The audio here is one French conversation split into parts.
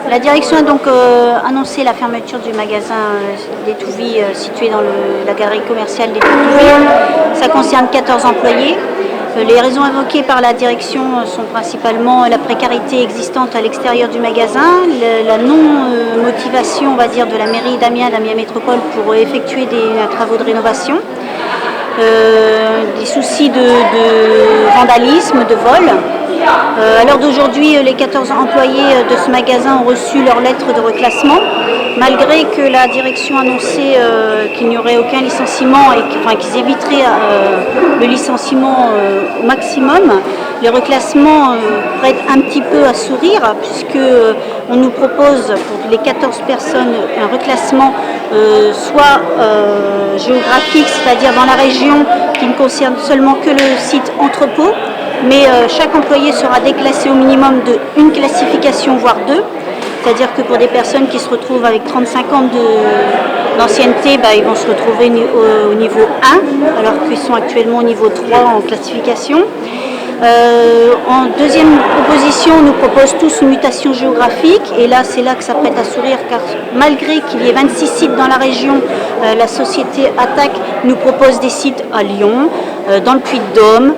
La direction a donc annoncé la fermeture du magasin d'Etouvie situé dans la galerie commerciale d'Etouvie. Ça concerne 14 employés. Les raisons invoquées par la direction sont principalement la précarité existante à l'extérieur du magasin, la non-motivation, on va dire, de la mairie d'Amiens Métropole pour effectuer des travaux de rénovation, des soucis de vandalisme, de vol. À l'heure d'aujourd'hui, les 14 employés de ce magasin ont reçu leur lettre de reclassement, malgré que la direction annonçait qu'il n'y aurait aucun licenciement et qu'ils éviteraient le licenciement au maximum. Les reclassements prêtent un petit peu à sourire, puisqu'on nous propose pour les 14 personnes un reclassement soit géographique, c'est-à-dire dans la région qui ne concerne seulement que le site entrepôt, mais chaque employé sera déclassé au minimum de une classification, voire deux. C'est-à-dire que pour des personnes qui se retrouvent avec 35 ans d'ancienneté, ils vont se retrouver au niveau 1, alors qu'ils sont actuellement au niveau 3 en classification. En deuxième proposition, on nous propose tous une mutation géographique, et là c'est là que ça prête à sourire, car malgré qu'il y ait 26 sites dans la région, la société Attac nous propose des sites à Lyon, dans le Puy-de-Dôme,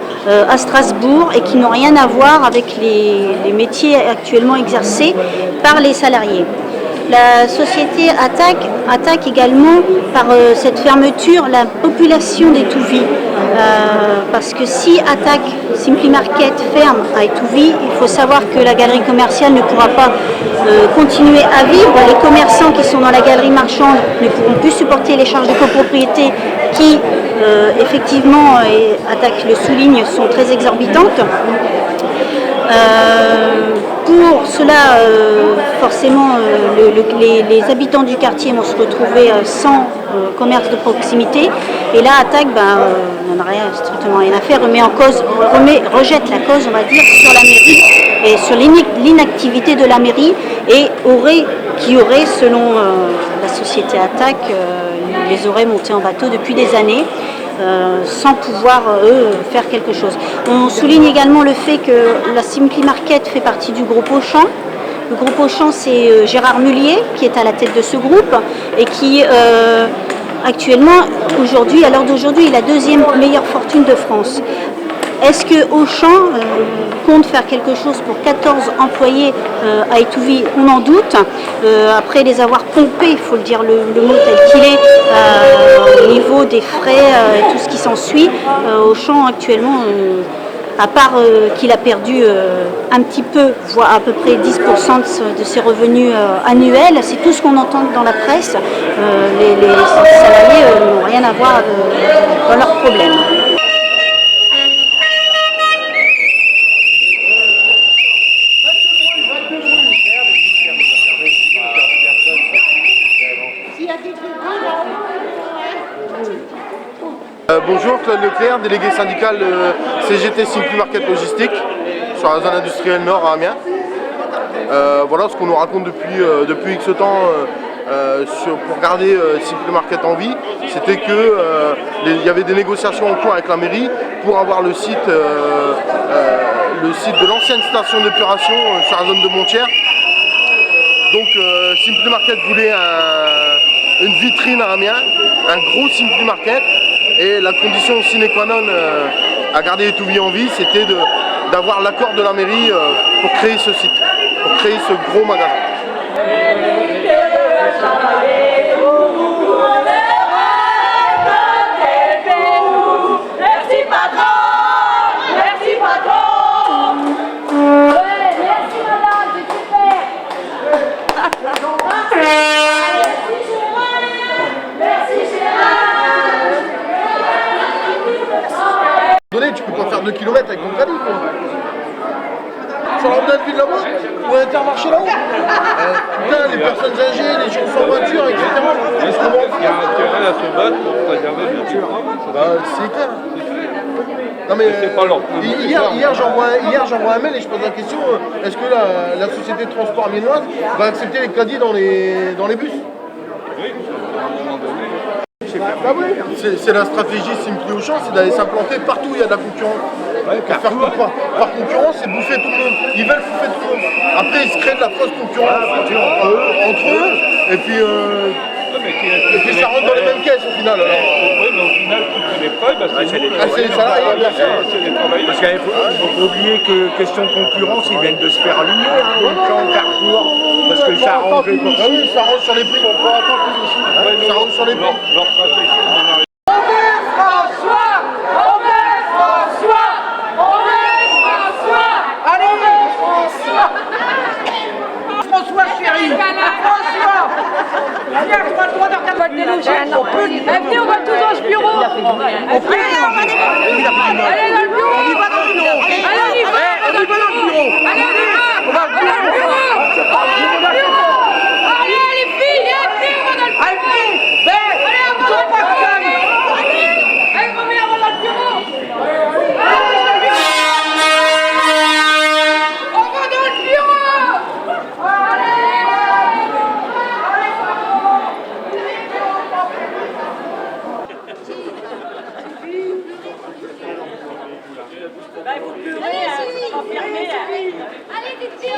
à Strasbourg, et qui n'ont rien à voir avec les métiers actuellement exercés par les salariés. La société attaque également par cette fermeture la population d'Etouvie. Parce que si Attac Simply Market ferme àEtouvie, il faut savoir que la galerie commerciale ne pourra pas continuer à vivre. Les commerçants qui sont dans la galerie marchande ne pourront plus supporter les charges de copropriété qui, effectivement, et Attac le souligne, sont très exorbitantes. Pour cela, forcément, les habitants du quartier vont se retrouver sans commerce de proximité. Et là, Attac n'en a strictement rien à faire, rejette la cause, on va dire, sur la mairie et sur l'inactivité de la mairie, et qui aurait, selon la société Attac, les aurait montés en bateau depuis des années. Sans pouvoir, eux, faire quelque chose. On souligne également le fait que la Simply Market fait partie du groupe Auchan. Le groupe Auchan, c'est Gérard Mullier qui est à la tête de ce groupe et qui, actuellement, aujourd'hui, à l'heure d'aujourd'hui, est la deuxième meilleure fortune de France. Est-ce que Auchan compte faire quelque chose pour 14 employés à Etouvie? On en doute. Après les avoir pompés, il faut le dire le mot tel qu'il est, au niveau des frais et tout ce qui s'ensuit, Auchan actuellement, à part qu'il a perdu un petit peu, voire à peu près 10% de ses revenus annuels, c'est tout ce qu'on entend dans la presse. Les salariés n'ont rien à voir dans leurs problèmes. Bonjour, Claude Leclerc, délégué syndical CGT Simply Market Logistique sur la zone industrielle nord à Amiens. Voilà ce qu'on nous raconte depuis X temps pour garder Simply Market en vie, c'était que il y avait des négociations en cours avec la mairie pour avoir le site de l'ancienne station d'épuration sur la zone de Montière. Donc Simply Market voulait une vitrine à Amiens, un gros Simply Market. Et la condition sine qua non à garder Etouvie en vie, c'était d'avoir l'accord de la mairie pour créer ce site, pour créer ce gros magasin. Tu peux pas faire 2 km avec ton caddie, quoi. Sur la route de là-bas, ou à Intermarché là-haut. Putain, les personnes âgées, les gens sans voiture, etc. Il y a intérêt à se battre pour préserver le nature. C'est clair. Non mais c'est pas leur hier j'envoie un mail et je pose la question, est-ce que la société de transport amiénoise va accepter les caddies dans les bus? Oui, à un moment donné. C'est la stratégie Simply Auchan, c'est d'aller s'implanter partout où il y a de la concurrence. Par concurrence, c'est bouffer tout le monde. Ils veulent bouffer tout le monde. Après, ils se créent de la fausse concurrence entre eux, et puis ça rentre dans les mêmes caisses au final. Oui, mais au final, qui fait les preuves, c'est les salariés, bien sûr. C'est les travailleurs. Parce qu'il faut pas oublier que question de concurrence, ils viennent de se faire aligner, Auchan, Carrefour, parce que ça arrange les Ah oui, ça rentre sur les prix. Ça rentre sur les prix. Leur stratégie, François chéri, François, viens, toi, le droit de regarder la télé. Venez, on va tous dans ce bureau. Allez dans le bureau. Allez, on y va dans le bureau. Allez, on y va dans le bureau. Allez, on y va. On va dans le bureau. Allez, les filles, venez, on va dans le bureau. Allez, on va dans le bureau. Allez, on va dans le bureau. On va dans le bureau. Allez, vite, vite.